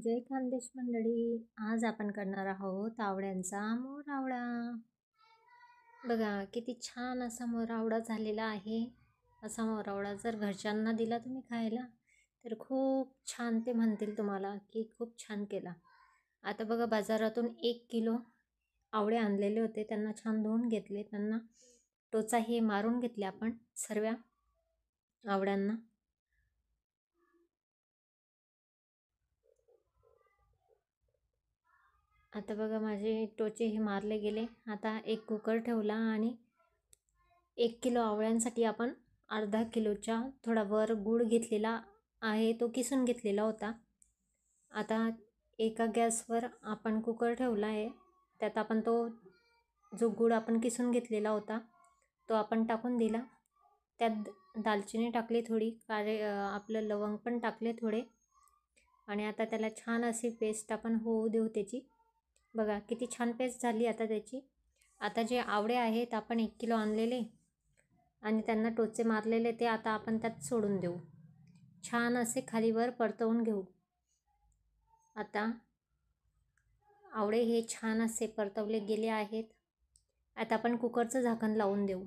जय खानदेश मंडळी. आज आपण करणार आहोत आवळ्यांचा मोरावळा. बघा किती छान असा मोरावळा झालेला आहे. असा मोरावळा जर घरच्यांना दिला तुम्ही खायला तर खूप छान ते म्हणतील तुम्हाला की खूप छान केला. आता बघा बाजारातून 1 किलो आवळे आणलेले होते. त्यांना छान धुवून घेतले. त्यांना टोचा हे मारून घेतले आपण सर्व आवळ्यांना. आता बघा माझे टोचे हे मारले गेले. आता एक कुकर ठेवला आणि 1 किलो आवळ्यांसाठी आपण अर्धा किलोच्या थोडा वर गूळ घेतलेला आहे, तो किसून घेतलेला होता. आता एका गॅसवर आपण कुकर ठेवला आहे. त्यात आपण तो जो गूळ आपण किसून घेतलेला होता तो आपण टाकून दिला. त्यात दालचिनी टाकली थोडी, आपलं लवंग पण टाकले थोडे आणि आता त्याला छान अशी पेस्ट आपण होऊ देऊ त्याची. बघा किती छान पेस्ट झाली आता त्याची. आता जे आवळे आहेत आपण 1 किलो आणलेले आणि त्यांना टोचे मारलेले ते आता आपण त्यात सोडून देऊ. छान असे खालीवर परतवून घेऊ. आता आवळे हे छान असे परतवले गेले आहेत. आता आपण कुकरचं झाकण लावून देऊ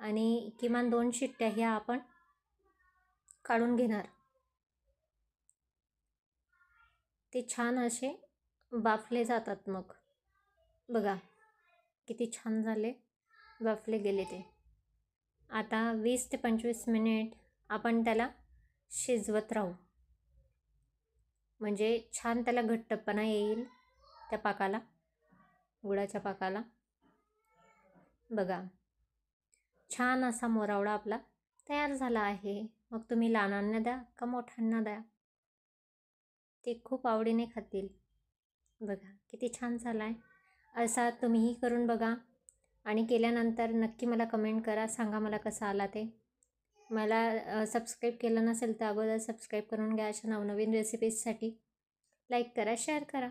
आणि किमान 2 शिट्ट्या ह्या आपण काढून घेणार. ते छान असे बाफले जातात. मग बघा किती छान झाले, बाफले गेले ते. आता 20 ते 25 मिनिट आपण त्याला शिजवत राहू, म्हणजे छान त्याला घट्टपणा येईल त्या पाकाला, गुळाच्या पाकाला. बघा छान असा मोरावळा आपला तयार झाला आहे. मग तुम्ही लहानांना द्या का मोठ्यांना द्या, ते खूप आवडीने खातील. बघा किती छान झाला आहे. असा तुम्हीही करून बघा आणि केल्यानंतर नक्की मला कमेंट करा, सांगा मला कसा आला ते. मला सबस्क्राईब केलं नसेल तर अगोदर सबस्क्राईब करून घ्या. अशा नवनवीन रेसिपीजसाठी लाईक करा, शेअर करा.